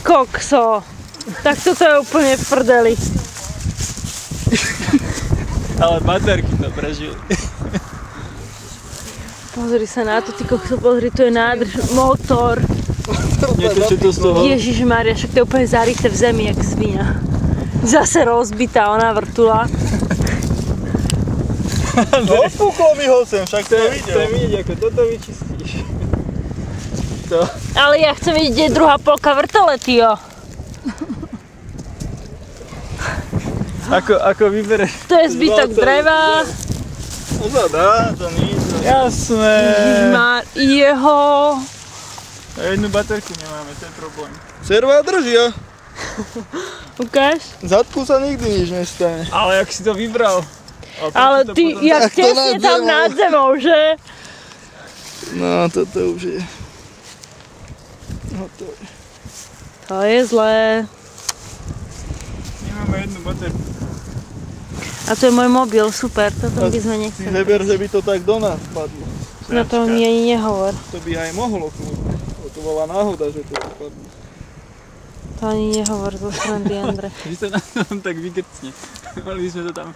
kokso. Tak toto je úplne v prdeli. Ale baterky to prežili. Pozri sa na to, ty kokso, pozri, tu je nádrž, motor. Neteče to z toho. Ježišmaria, však to je úplne zarité v zemi, jak svinia. Zase rozbitá, ona vrtula. No, púkol mi ho sem, však to videl. Chcem vidieť, ako toto vyčistíš. To. Ale ja chcem vidieť, kde je druhá polka vrtole, tyjo. Ako vybereš? To je zbytok dreva. No to dá, to nič. Jasné. Jeho. A jednu baterku nemáme, to je problém. Serva držia. Ukáž? Zadku sa nikdy nič nestane. Ale jak si to vybral? Ale ty, jak Tak to tesne nad tam zemou. nad zemou, že? No, toto už je. Hotové. To je zlé. Nemáme jednu baterku. A to je môj mobil, super, toto by sme Ty nechceli. neber, že by to tak do nás padlo. No to mi ani nehovor. To by aj mohlo kľudne. To bola náhoda, že to tu padlo. To ani nehovor zo srandy, Andre. Že sa nám tak vykrcne. Mali by sme to tam